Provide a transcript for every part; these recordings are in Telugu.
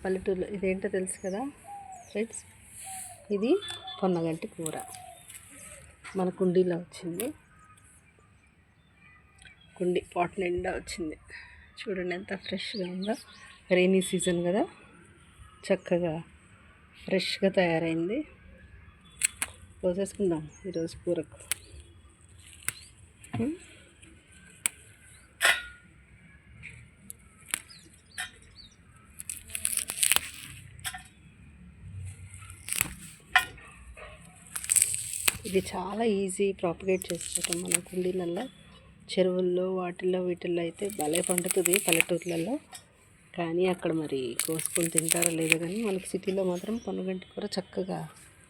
పల్లెటూరులో ఇదేంటో తెలుసు కదా ఫ్రెండ్స్, ఇది పొన్నగంటి కూర మన కుండీలో వచ్చింది. కుండీ పాట్ నిండా వచ్చింది. చూడండి ఎంత ఫ్రెష్గా ఉందో. రైనీ సీజన్ కదా, చక్కగా ఫ్రెష్గా తయారైంది. పోసేసుకుందాం ఈరోజు కూరకు. ఇది చాలా ఈజీ ప్రాపగేట్ చేసుకోవటం మన కుండీలలో. చెరువుల్లో వీటిల్లో అయితే భలే పండుతుంది పల్లెటూర్లలో. కానీ అక్కడ మరి కోసుకొని తింటారో లేదో కానీ మనకి సిటీలో మాత్రం పొన్నగంటి కూర చక్కగా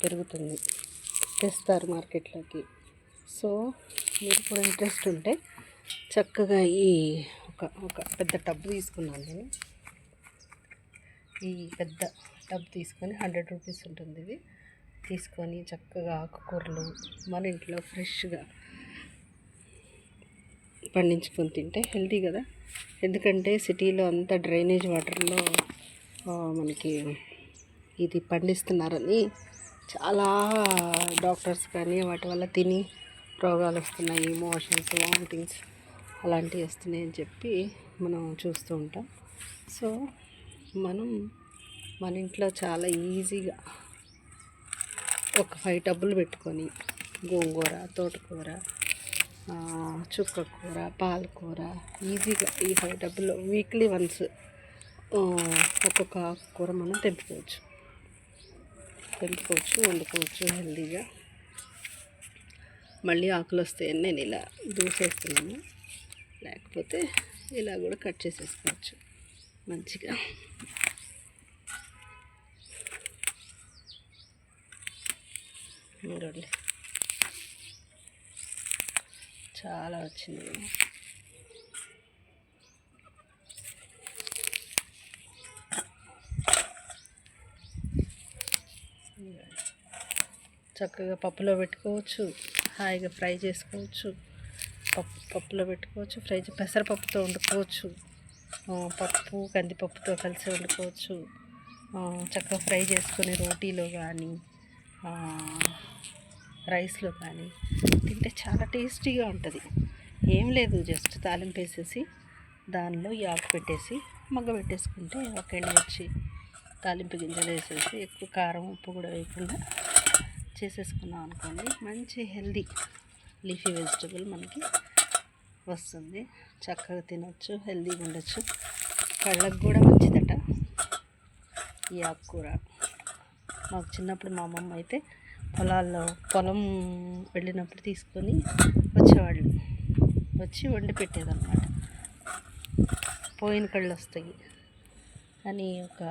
పెరుగుతుంది, తెస్తారు మార్కెట్లోకి. సో మీరు కూడా ఇంట్రెస్ట్ ఉంటే చక్కగా ఈ ఒక పెద్ద టబ్ తీసుకున్నాను నేను. ఈ పెద్ద టబ్ తీసుకొని 100 రూపీస్ ఉంటుంది. ఇది తీసుకొని చక్కగా ఆకుకూరలు మన ఇంట్లో ఫ్రెష్గా పండించుకొని తింటే హెల్తీ కదా. ఎందుకంటే సిటీలో అంతా డ్రైనేజ్ వాటర్లో మనకి ఇది పండిస్తున్నారని చాలా డాక్టర్స్ కానీ వాటి వల్ల తిని రోగాలు వస్తున్నాయి, మోషన్స్, వామిటింగ్స్ అలాంటివి వస్తున్నాయి అని చెప్పి మనం చూస్తూ ఉంటాం. సో మనం మన ఇంట్లో చాలా ఈజీగా ఒక 5 టబ్బులు పెట్టుకొని గోంగూర, తోటకూర, చుక్కకూర, పాలకూర ఈజీగా ఈ 5 టబ్బుల్లో వీక్లీ వన్స్ ఒక్కొక్క కూర మనం తెంపుకోవచ్చు, వండుకోవచ్చు హెల్తీగా. మళ్ళీ ఆకులు వస్తాయని నేను ఇలా దూసేస్తున్నాను, లేకపోతే ఇలా కూడా కట్ చేసేసుకోవచ్చు మంచిగా. చూడండి చాలా వచ్చింది. చక్కగా పప్పులో పెట్టుకోవచ్చు, హాయిగా ఫ్రై చేసుకోవచ్చు. పప్పులో పెట్టుకోవచ్చు, పెసరపప్పుతో వండుకోవచ్చు, పప్పు కందిపప్పుతో కలిసి వండుకోవచ్చు. చక్కగా ఫ్రై చేసుకొని రోటీలో కానీ రైస్లో కానీ తింటే చాలా టేస్టీగా ఉంటుంది. ఏం లేదు, జస్ట్ తాలింపు వేసేసి దానిలో ఈ ఆకు పెట్టేసి మగ్గ పెట్టేసుకుంటే ఒక ఎండుమిర్చి, తాలింపు గింజలు వేసేసి ఎక్కువ కారం ఉప్పు కూడా వేయకుండా చేసేసుకున్నాం అనుకోండి, మంచి హెల్దీ లీఫీ వెజిటబుల్ మనకి వస్తుంది. చక్కగా తినొచ్చు, హెల్దీగా ఉండొచ్చు, కళ్ళకు కూడా మంచిదట ఈ ఆకుకూర. మాకు చిన్నప్పుడు మా అమ్మమ్మ అయితే పొలం వెళ్ళినప్పుడు తీసుకొని వచ్చి వండి పెట్టేదన్నమాట. పోయిన కళ్ళు వస్తాయి అని ఒక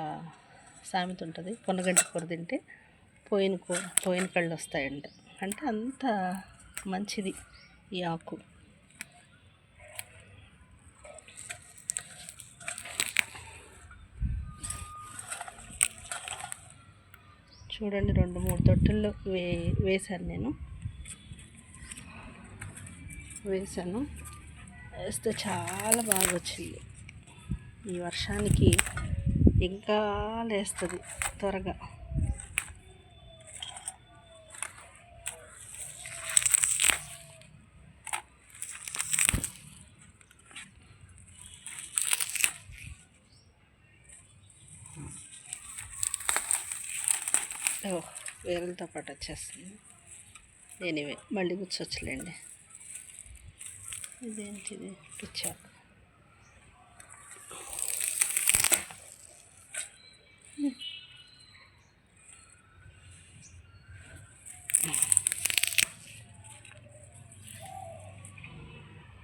సామెత ఉంటుంది. పొన్నగంటి కూర తింటే పోయిన కళ్ళు వస్తాయంట. అంటే అంత మంచిది ఈ ఆకు. చూడండి 2-3 తొట్టెల్లో వేసాను. వేస్తే చాలా బాగా వచ్చింది. ఈ వర్షానికి ఇంకా లేస్తుంది త్వరగా. వేరులతో పాటు వచ్చేస్తుంది. ఎనీవే మళ్ళీ కూర్చోవచ్చులేండి. ఇదేంటిది పిచ్చాక.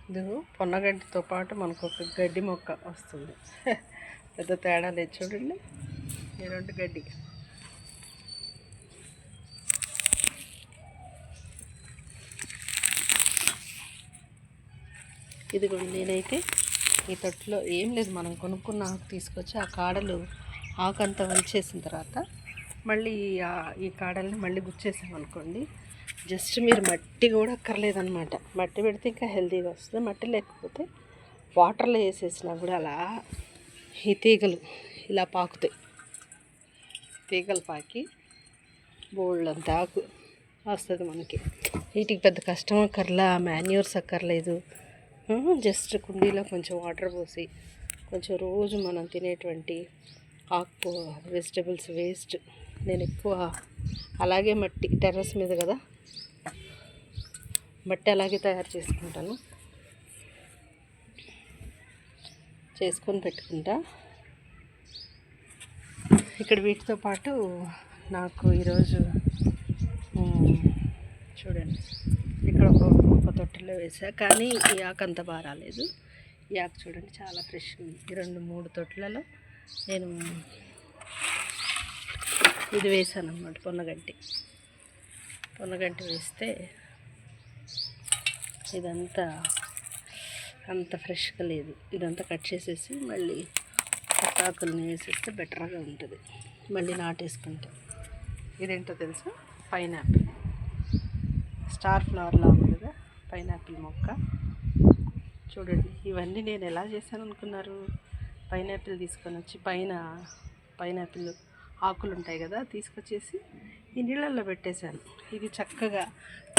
ఇది పొన్నగడ్డితో పాటు మనకు ఒక గడ్డి మొక్క వస్తుంది. పెద్ద తేడా లేదు చూడండి, ఈ 2 గడ్డి. ఇదిగోండి, నేనైతే ఈ తొట్టులో ఏం లేదు, మనం కొనుక్కున్న ఆకు తీసుకొచ్చి ఆ కాడలు ఆకంతా వలిచేసిన తర్వాత మళ్ళీ ఈ కాడల్ని మళ్ళీ గుచ్చేసామనుకోండి, జస్ట్ మీరు మట్టి కూడా అక్కర్లేదన్నమాట. మట్టి పెడితే ఇంకా హెల్తీగా వస్తుంది. మట్టి లేకపోతే వాటర్లో వేసేసినా కూడా అలా ఈ తీగలు ఇలా పాకుతాయి. తీగలు పాకి బోల్డ్ అంత ఆకు వస్తుంది మనకి. వీటికి పెద్ద కష్టం అక్కర్లా, మాన్యూర్స్ అక్కర్లేదు. జస్ట్ కుండీలో కొంచెం వాటర్ పోసి కొంచెం రోజు మనం తినేటువంటి ఆకు వెజిటబుల్స్ వేస్ట్, నేను ఎక్కువ అలాగే మట్టి టెర్రస్ మీద కదా మట్టి అలాగే తయారు చేసుకొని పెట్టుకుంటా. ఇక్కడ వీటితో పాటు నాకు ఈరోజు చూడండి ఇక్కడ ఒక తొట్టెలో వేసా, కానీ ఈ ఆకు అంత బాగా రాలేదు. ఈ ఆకు చూడండి చాలా ఫ్రెష్ ఉంది. ఈ 2-3 తొట్టెలలో నేను ఇది వేసాను అన్నమాట, పొన్నగంటి వేస్తే ఇదంతా అంత ఫ్రెష్గా లేదు. ఇదంతా కట్ చేసేసి మళ్ళీ కొత్త ఆకుల్ని వేసేస్తే బెటర్గా ఉంటుంది మళ్ళీ నాటేసుకుంటే. ఇదేంటో తెలుసా? పైనాపిల్, స్టార్ ఫ్లవర్లా ఉంది కదా పైనాపిల్ మొక్క. చూడండి ఇవన్నీ నేను ఎలా చేశాను అనుకున్నారు? పైనాపిల్ తీసుకొని వచ్చి పైనాపిల్ ఆకులు ఉంటాయి కదా, తీసుకొచ్చేసి ఈ నీళ్ళల్లో పెట్టేశాను. ఇది చక్కగా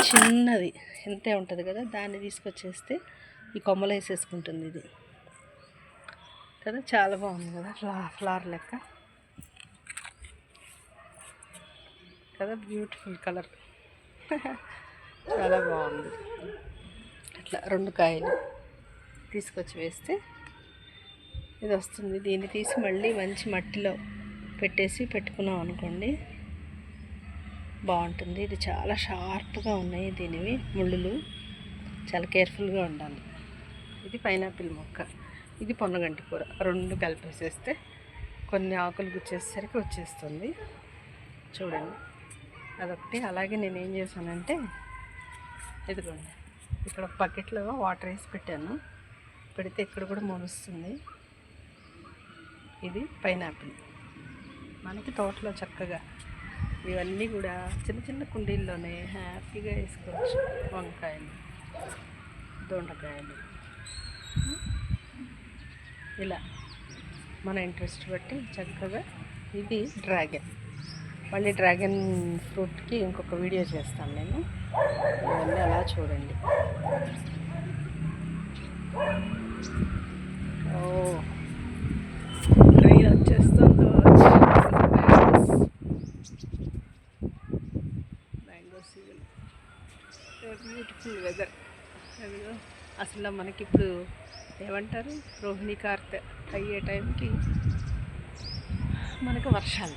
చిన్నది ఎంతే ఉంటుంది కదా, దాన్ని తీసుకొచ్చేస్తే ఈ కొమ్మలు వేసేసుకుంటుంది ఇది కదా. చాలా బాగుంది కదా, ఫ్లవర్ లెక్క కదా, బ్యూటిఫుల్ కలర్ చాలా బాగుంది. అట్లా 2 కాయలు తీసుకొచ్చి వేస్తే ఇది వస్తుంది. దీన్ని తీసి మళ్ళీ మంచి మట్టిలో పెట్టుకున్నాం అనుకోండి బాగుంటుంది. ఇది చాలా షార్ప్గా ఉన్నాయి దీనివి ముళ్ళులు, చాలా కేర్ఫుల్గా ఉండాలి. ఇది పైనాపిల్ మొక్క, ఇది పొన్నగంటి కూర, 2 కలిపేసేస్తే కొన్ని ఆకులు గుచ్చేసరికి వచ్చేస్తుంది. చూడండి అదొకటి. అలాగే నేను ఏం చేశానంటే ఇదిగోండి ఇక్కడ ఒక బకెట్లో వాటర్ వేసి పెట్టాను, పెడితే ఇక్కడ కూడా మొలుస్తుంది. ఇది పైనాపిల్ మనకి తోటలో చక్కగా ఇవన్నీ కూడా చిన్న చిన్న కుండీల్లోనే హ్యాపీగా వేసుకోవచ్చు. వంకాయలు, దొండకాయలు, ఇలా మన ఇంట్రెస్ట్ బట్టి చక్కగా. ఇది డ్రాగన్, మళ్ళీ డ్రాగన్ ఫ్రూట్కి ఇంకొక వీడియో చేస్తాను నేను. ఇవన్నీ అలా చూడండి. ట్రైన్ వచ్చేస్తుందో. Mango season, beautiful weather. అసలు మనకి ఇప్పుడు ఏమంటారు, రోహిణి కార్తె అయ్యే టైంకి మనకు వర్షాలు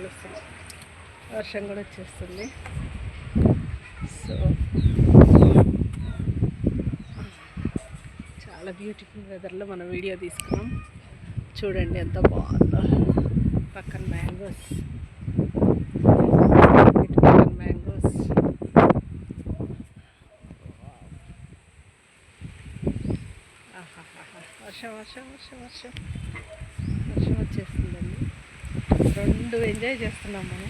వస్తున్నాయి, వర్షం కూడా వచ్చేస్తుంది. సో చాలా బ్యూటిఫుల్ వెదర్లో మనం వీడియో తీసుకున్నాం. చూడండి ఎంత బాగుందో. పక్కన మ్యాంగోస్, వర్షం వచ్చేస్తుందండి. 2 ఎంజాయ్ చేస్తున్నాం మనం.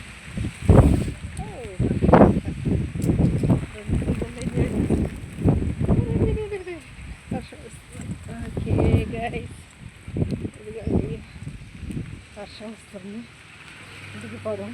వర్షం వస్తుంది. ఓకే గైస్, ఇదిగోండి వర్షం వస్తుంది. ఇంటికి పోదాం.